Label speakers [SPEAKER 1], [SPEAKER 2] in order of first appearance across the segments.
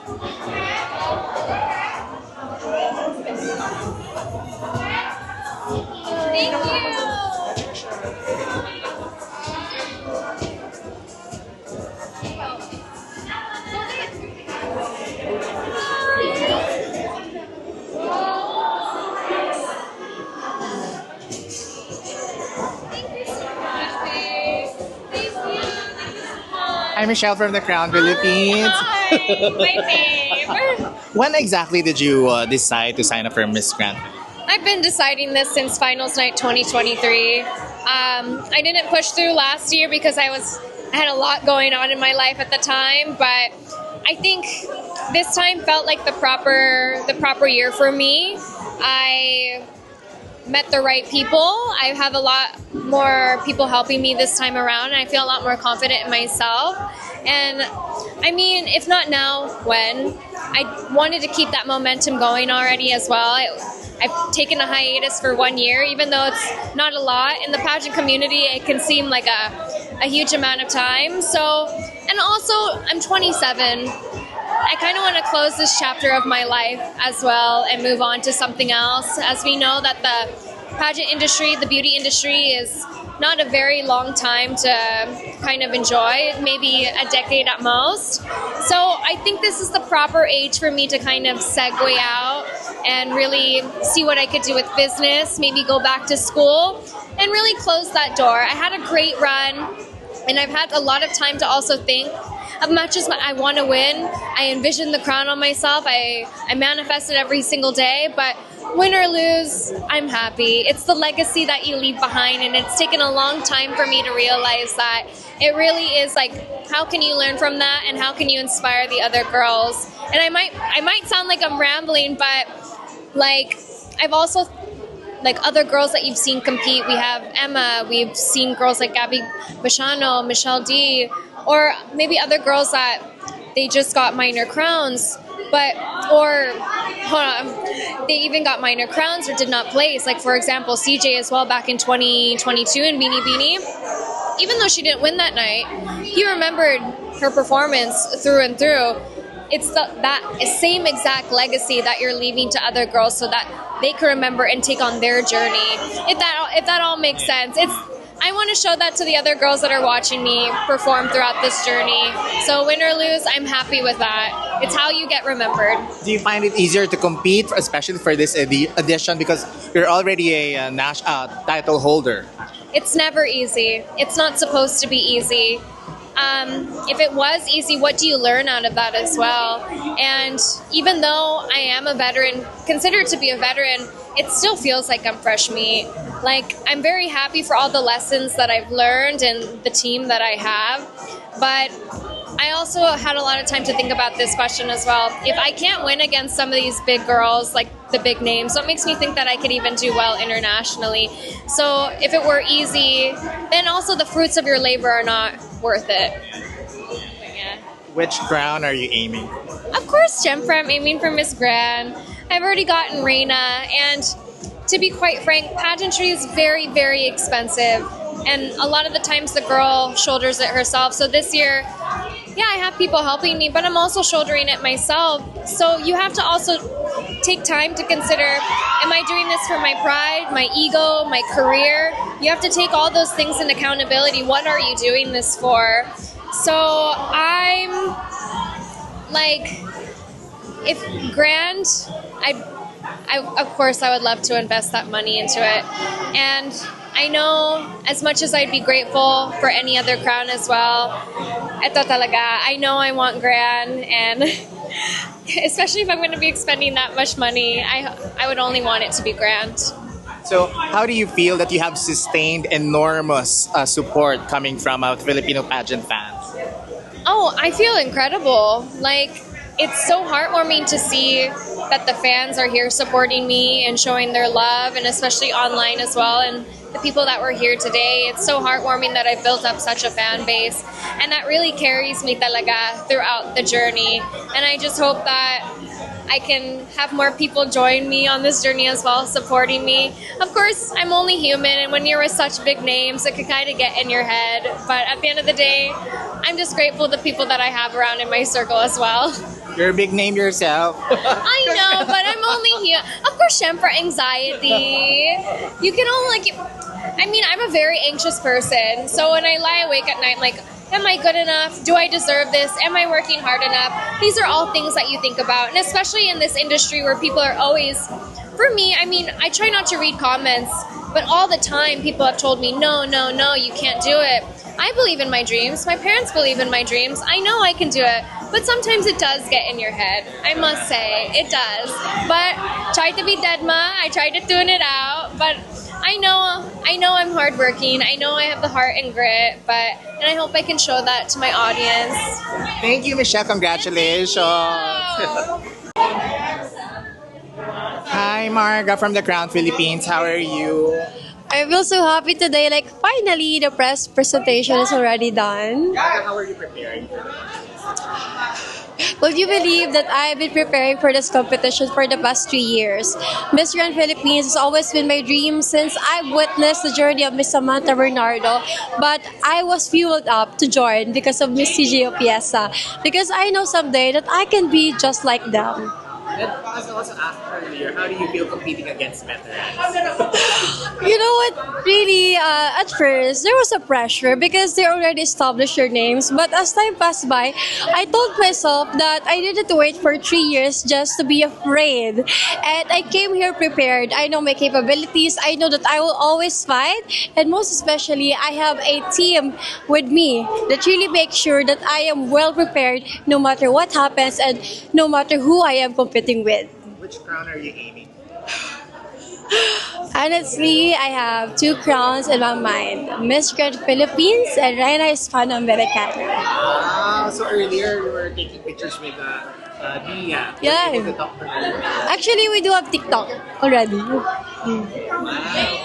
[SPEAKER 1] Thank you.
[SPEAKER 2] I'm Michelle from the Crown Philippines.
[SPEAKER 1] Hi, my name.
[SPEAKER 2] When exactly did you decide to sign up for Miss Grand?
[SPEAKER 1] I've been deciding this since Finals Night 2023. I didn't push through last year because I had a lot going on in my life at the time, but I think this time felt like the proper year for me. I met the right people. I have a lot more people helping me this time around, and I feel a lot more confident in myself. And I mean, if not now, when? I wanted to keep that momentum going already as well. I've taken a hiatus for 1 year, even though it's not a lot. In the pageant community, it can seem like a huge amount of time. So, and also, I'm 27. I kind of want to close this chapter of my life as well and move on to something else. As we know that the pageant industry, the beauty industry is not a very long time to kind of enjoy, maybe a decade at most. So I think this is the proper age for me to kind of segue out and really see what I could do with business, maybe go back to school and really close that door. I had a great run and I've had a lot of time to also think. As much as I want to win, I envision the crown on myself. I manifest it every single day, but win or lose, I'm happy. It's the legacy that you leave behind, and it's taken a long time for me to realize that it really is like, how can you learn from that, and how can you inspire the other girls? And I might sound like I'm rambling, but like I've also like other girls that you've seen compete. We have Emma. We've seen girls like Gabby Bashano, Michelle D, or maybe other girls that they just got minor crowns, they even got minor crowns or did not place. Like, for example, CJ as well back in 2022 in Beanie Beanie. Even though she didn't win that night, he remembered her performance through and through. It's that same exact legacy that you're leaving to other girls so that they can remember and take on their journey. If that all makes sense. I want to show that to the other girls that are watching me perform throughout this journey. So win or lose, I'm happy with that. It's how you get remembered.
[SPEAKER 2] Do you find it easier to compete, especially for this edition, because you're already a title holder?
[SPEAKER 1] It's never easy. It's not supposed to be easy. If it was easy, what do you learn out of that as well? And even though I am a veteran, considered to be a veteran, it still feels like I'm fresh meat. Like, I'm very happy for all the lessons that I've learned and the team that I have. But I also had a lot of time to think about this question as well. If I can't win against some of these big girls, like the big names, what makes me think that I could even do well internationally? So if it were easy, then also the fruits of your labor are not worth it. But yeah.
[SPEAKER 2] Which crown are you aiming?
[SPEAKER 1] Of course, Jennifer, I'm aiming for Miss Grand. I've already gotten Reina, and to be quite frank, pageantry is very, very expensive. And a lot of the times the girl shoulders it herself. So this year, yeah, I have people helping me, but I'm also shouldering it myself. So you have to also take time to consider, am I doing this for my pride, my ego, my career? You have to take all those things in accountability. What are you doing this for? So I'm like, if Grand, of course I would love to invest that money into it. And I know as much as I'd be grateful for any other crown as well, eto talaga, I know I want Grand, and especially if I'm going to be expending that much money, I would only want it to be Grand.
[SPEAKER 2] So how do you feel that you have sustained enormous support coming from Filipino pageant fans?
[SPEAKER 1] Oh, I feel incredible. Like, it's so heartwarming to see that the fans are here supporting me and showing their love, and especially online as well. And the people that were here today, it's so heartwarming that I've built up such a fan base. And that really carries me talaga throughout the journey. And I just hope that I can have more people join me on this journey as well, supporting me. Of course, I'm only human, and when you're with such big names, it can kind of get in your head. But at the end of the day, I'm just grateful to the people that I have around in my circle as well.
[SPEAKER 2] You're a big name yourself.
[SPEAKER 1] I know, but I'm only here. Of course, syempre, anxiety. You can only like. I mean, I'm a very anxious person. So when I lie awake at night, I'm like, am I good enough? Do I deserve this? Am I working hard enough? These are all things that you think about. And especially in this industry where people are always, for me, I mean, I try not to read comments, but all the time people have told me, no, no, no, you can't do it. I believe in my dreams. My parents believe in my dreams. I know I can do it. But sometimes it does get in your head. I must say, it does. But try to be deadma. I try to tune it out. But I know I'm hardworking. I know I have the heart and grit. And I hope I can show that to my audience.
[SPEAKER 2] Thank you, Michelle. Congratulations. Hi, Marga from the Crown Philippines. How are you?
[SPEAKER 3] I feel so happy today. Like, finally, the press presentation is already done.
[SPEAKER 2] How are you preparing?
[SPEAKER 3] Will you believe that I've been preparing for this competition for the past 3 years? Miss Grand Philippines has always been my dream since I witnessed the journey of Miss Samantha Bernardo. But I was fueled up to join because of Miss CJ Opiesa. Because I know someday that I can be just like them.
[SPEAKER 2] And I also asked earlier, how do you feel competing against veterans?
[SPEAKER 3] You know what? Really, at first, there was a pressure because they already established their names. But as time passed by, I told myself that I needed to wait for 3 years just to be afraid. And I came here prepared. I know my capabilities. I know that I will always fight. And most especially, I have a team with me that really makes sure that I am well prepared no matter what happens and no matter who I am competing with.
[SPEAKER 2] Which crown are you aiming?
[SPEAKER 3] Honestly, I have 2 crowns in my mind. Miss Grand Philippines and Reina Hispano-Americana.
[SPEAKER 2] Ah, so earlier you were taking pictures with Dia.
[SPEAKER 3] Yeah.
[SPEAKER 2] Were you able to talk to her?
[SPEAKER 3] Actually, we do have TikTok already.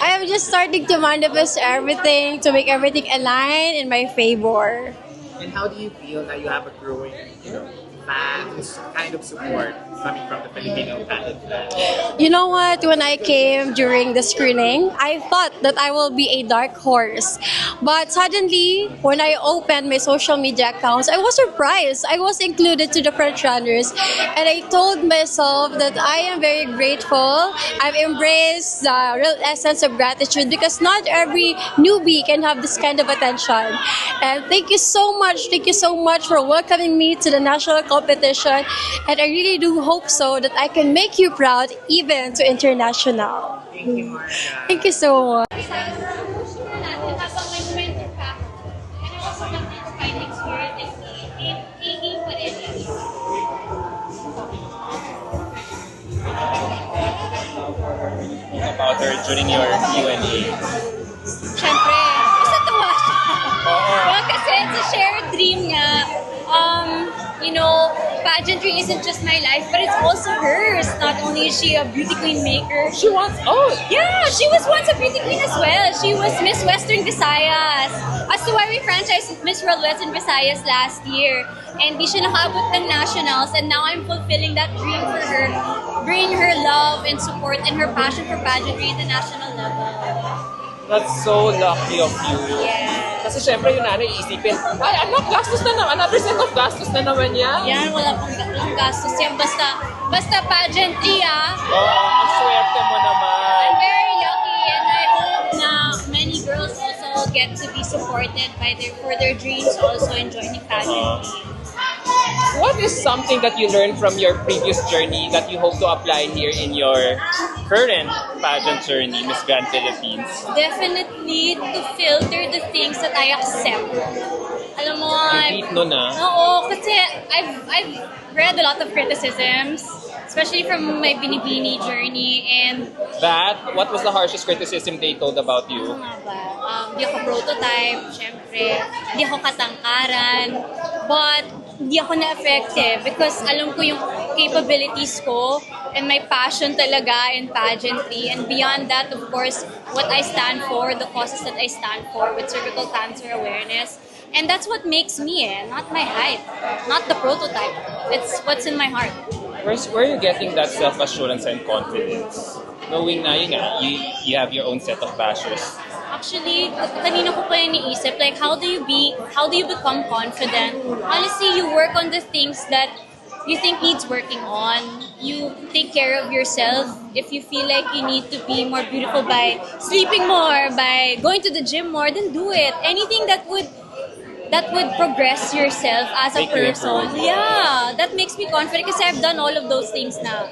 [SPEAKER 3] I am just starting to manifest everything, to make everything align in my favor.
[SPEAKER 2] And how do you feel that you have a growing, fans, kind of support coming from the Filipino talent?
[SPEAKER 3] You know what? When I came during the screening, I thought that I will be a dark horse. But suddenly, when I opened my social media accounts, I was surprised. I was included to the frontrunners. And I told myself that I am very grateful. I've embraced the real essence of gratitude because not every newbie can have this kind of attention. And thank you so much. Thank you so much for welcoming me to the national competition. And I really do hope so that I can make you proud even to international.
[SPEAKER 2] Thank you, Marga.
[SPEAKER 3] Thank you so much.
[SPEAKER 4] About her during your Q&A.
[SPEAKER 1] Siyempre, basta tuwa siya.
[SPEAKER 4] Oo.
[SPEAKER 1] Kasi it's a shared dream nga. Pageantry isn't just my life, but it's also hers. Not only is she a beauty queen maker, she was once a beauty queen as well. She was Miss Western Visayas. As to why we franchised Miss World Western Visayas last year. And di siya nakaabot ng nationals, and now I'm fulfilling that dream for her. Bringing her love and support and her passion for pageantry at the national level.
[SPEAKER 4] That's so lucky of you.
[SPEAKER 1] Yeah.
[SPEAKER 4] Kasi syempre yung nanay iisipin, ay anak, gastos na naman, another set of gastos na naman yan.
[SPEAKER 1] Yan, walang gastos yan. Basta pageantry,
[SPEAKER 4] Oo, ang swerte mo naman.
[SPEAKER 1] I'm very lucky, and I hope na many girls also get to be supported for their dreams also in joining pageantry.
[SPEAKER 4] What is something that you learned from your previous journey that you hope to apply here in your current pageant journey, Miss Grand Philippines?
[SPEAKER 1] Definitely to filter the things that I accept. Alam mo,
[SPEAKER 4] Deep no na.
[SPEAKER 1] oo, kasi I've read a lot of criticisms, especially from my binibini journey, and
[SPEAKER 4] What was the harshest criticism they told about you?
[SPEAKER 1] ano nga ba, di ako prototype, syempre, di ako katangkaran, but di ako na-effective because alam ko yung capabilities ko and my passion talaga in pageantry, and beyond that, of course, what I stand for, the causes that I stand for with cervical cancer awareness. And that's what makes me, not my height, not the prototype. It's what's in my heart.
[SPEAKER 4] Where are you getting that self-assurance and confidence? Knowing na yun nga, you have your own set of bashes.
[SPEAKER 1] Actually, kanina ko pa yung iniisip, like how do you become confident? Honestly, you work on the things that
[SPEAKER 5] you think needs working on. You take care of yourself. If you feel like you need to be more beautiful by sleeping more, by going to the gym more, then do it. Anything that would progress yourself as a
[SPEAKER 4] Make you
[SPEAKER 5] person.
[SPEAKER 4] improve.
[SPEAKER 5] Yeah, that makes me confident kasi I've done all of those things now.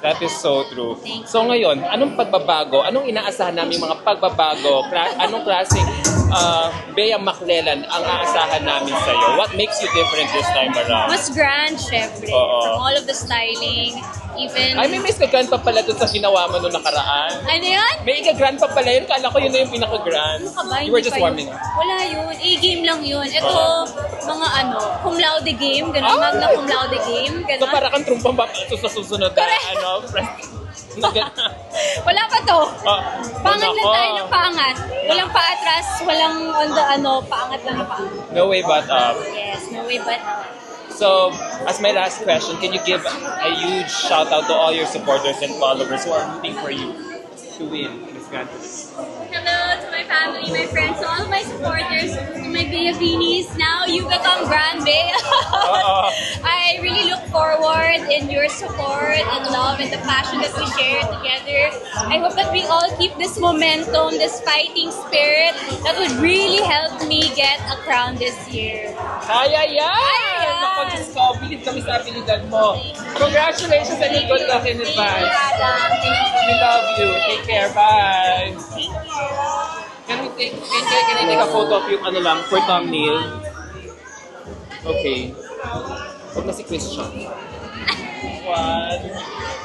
[SPEAKER 4] That is so true.
[SPEAKER 5] Thank
[SPEAKER 4] So ngayon, anong pagbabago? Anong inaasahan namin mga pagbabago? Anong klaseng Bea Maclelan ang aasahan namin sa'yo? What makes you different this time around?
[SPEAKER 5] Mas grand, syempre.
[SPEAKER 4] Oo.
[SPEAKER 5] From all of the styling, even...
[SPEAKER 4] Ay, may grand pa pala dun sa ginawa mo noong nakaraan.
[SPEAKER 5] Ano yan?
[SPEAKER 4] May grand pa pala yun. Kala ko yun na yung pinaka-grand.
[SPEAKER 5] Ano ka ba?
[SPEAKER 4] You were
[SPEAKER 5] Hindi
[SPEAKER 4] just
[SPEAKER 5] pa
[SPEAKER 4] warming
[SPEAKER 5] yun.
[SPEAKER 4] up.
[SPEAKER 5] Wala yun. A-game lang yun. Ito, mga cum laude game. Ganun, magna cum laude game. Ganun.
[SPEAKER 4] So para kang trumpang bapaso sa susunod na
[SPEAKER 5] Wala pa to.
[SPEAKER 4] Oh,
[SPEAKER 5] Pangat lang
[SPEAKER 4] nako.
[SPEAKER 5] tayo ng pangat. Walang paatras, walang on the paangat lang na paangat.
[SPEAKER 4] No way but up.
[SPEAKER 5] Yes, no way but up.
[SPEAKER 4] So, as my last question, can you give a huge shout out to all your supporters and followers who are rooting for you to win Miss Grand Philippines?
[SPEAKER 5] Hello to my family, my friends, to all my supporters, to my Bea Beanies. Now you become Grand Bea. I really look forward in your support and love and the passion that we share together. I hope that we all keep this momentum, this fighting spirit that would really help me get a crown this year.
[SPEAKER 4] Kaya yan!
[SPEAKER 5] Kaya yan!
[SPEAKER 4] Naku, Diyos ko, bilib kami sa abilidad mo. Congratulations and good luck in advance. We love you. Take care. Bye. Can I take a photo of yung for thumbnail? Okay. Huwag na si Christian. 1,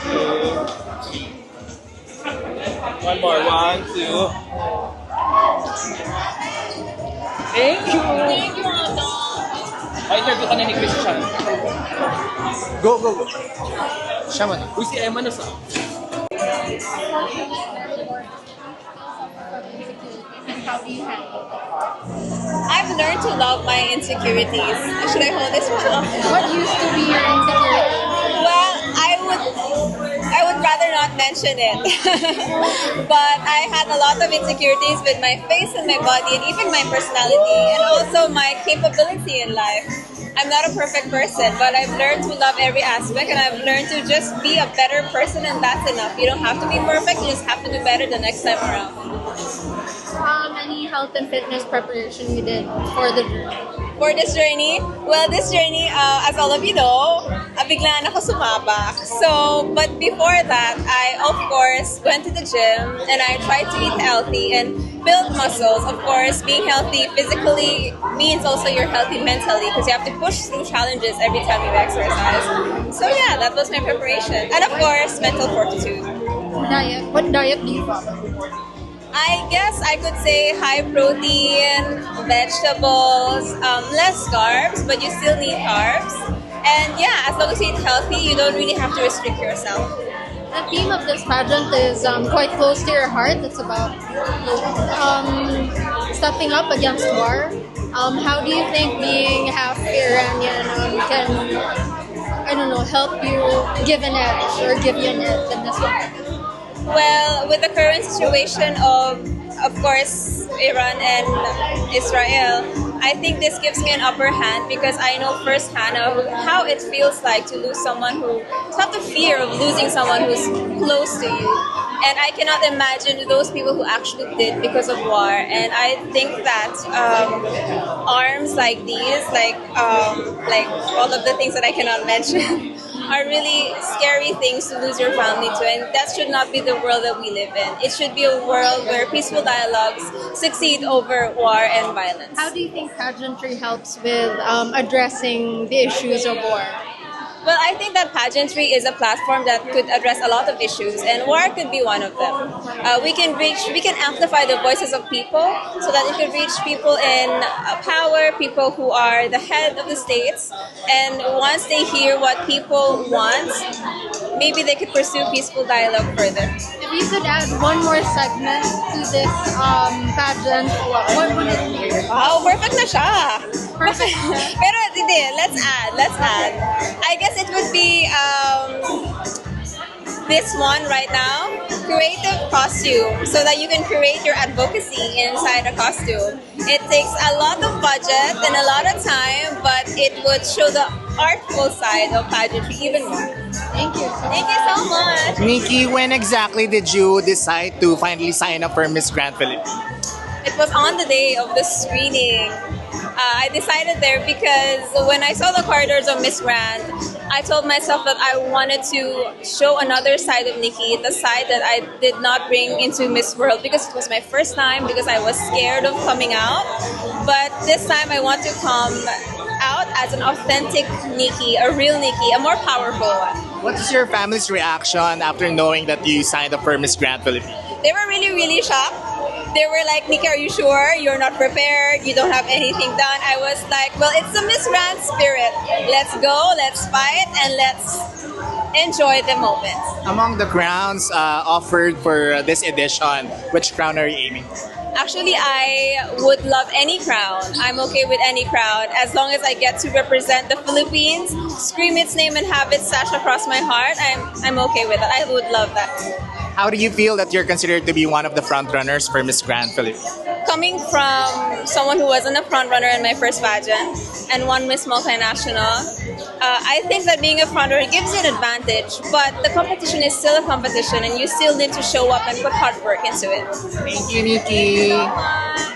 [SPEAKER 4] 2, 3. One more. 1, 2. Thank you!
[SPEAKER 5] Thank you, Otto.
[SPEAKER 4] Interview ka na ni Christian.
[SPEAKER 2] Go. Siya man.
[SPEAKER 4] Uy, si Emma na sa...
[SPEAKER 6] I've learned to love my insecurities. Should I hold this one?
[SPEAKER 3] What used to be your insecurity?
[SPEAKER 6] Well, I would rather not mention it. But I had a lot of insecurities with my face and my body and even my personality and also my capability in life. I'm not a perfect person, but I've learned to love every aspect and I've learned to just be a better person and that's enough. You don't have to be perfect, you just have to do better the next time around.
[SPEAKER 3] Any health and fitness preparation you did for the journey?
[SPEAKER 6] For this journey, as all of you know, biglaan ako sumabak. So, but before that, I of course went to the gym and I tried to eat healthy and build muscles. Of course, being healthy physically means also you're healthy mentally because you have to push through challenges every time you exercise. So yeah, that was my preparation. And of course, mental fortitude.
[SPEAKER 3] Diet. What diet do you follow?
[SPEAKER 6] I guess I could say high protein, vegetables, less carbs, but you still need carbs. And yeah, as long as you eat healthy, you don't really have to restrict yourself.
[SPEAKER 3] The theme of this pageant is quite close to your heart. It's about stepping up against war. How do you think being half Iranian can, help you give an edge or give you an edge in this one?
[SPEAKER 6] Well, with the current situation of course, Iran and Israel, I think this gives me an upper hand because I know firsthand of how it feels like to lose someone it's not the fear of losing someone who's close to you. And I cannot imagine those people who actually did because of war. And I think that arms like these, like all of the things that I cannot mention, are really scary things to lose your family to, and that should not be the world that we live in. It should be a world where peaceful dialogues succeed over war and violence.
[SPEAKER 3] How do you think pageantry helps with addressing the issues of war?
[SPEAKER 6] Well, I think that pageantry is a platform that could address a lot of issues, and war could be one of them. We can amplify the voices of people so that it could reach people in power, people who are the head of the states, and once they hear what people want, maybe they could pursue peaceful dialogue further.
[SPEAKER 3] If you could add one more segment to this pageant, what would it be?
[SPEAKER 6] Wow, perfect na siya.
[SPEAKER 3] Perfect.
[SPEAKER 6] Pero hindi, let's add. I guess it would be this one right now, creative costume, so that you can create your advocacy inside a costume. It takes a lot of budget and a lot of time, but it would show the artful side of pageantry even more.
[SPEAKER 3] Thank you.
[SPEAKER 6] Thank you so much.
[SPEAKER 2] Nikki, when exactly did you decide to finally sign up for Miss Grand Philippines?
[SPEAKER 6] It was on the day of the screening. I decided there because when I saw the corridors of Miss Grand, I told myself that I wanted to show another side of Nikki, the side that I did not bring into Miss World because it was my first time, because I was scared of coming out. But this time I want to come out as an authentic Nikki, a real Nikki, a more powerful one.
[SPEAKER 2] What is your family's reaction after knowing that you signed up for Miss Grand Philippines?
[SPEAKER 6] They were really, really shocked. They were like, Nikki, are you sure? You're not prepared. You don't have anything done. I was like, well, it's the Miss Grand spirit. Let's go, let's fight, and let's enjoy the moment.
[SPEAKER 2] Among the crowns offered for this edition, which crown are you aiming for?
[SPEAKER 6] Actually, I would love any crown. I'm okay with any crown as long as I get to represent the Philippines, scream its name, and have it sash across my heart. I'm okay with it. I would love that.
[SPEAKER 2] How do you feel that you're considered to be one of the frontrunners for Miss Grand Philippines?
[SPEAKER 6] Coming from someone who wasn't a front runner in my first pageant and won Miss Multinational, I think that being a front runner gives you an advantage, but the competition is still a competition and you still need to show up and put hard work into it.
[SPEAKER 2] Thank you, Nikki.
[SPEAKER 6] Bye.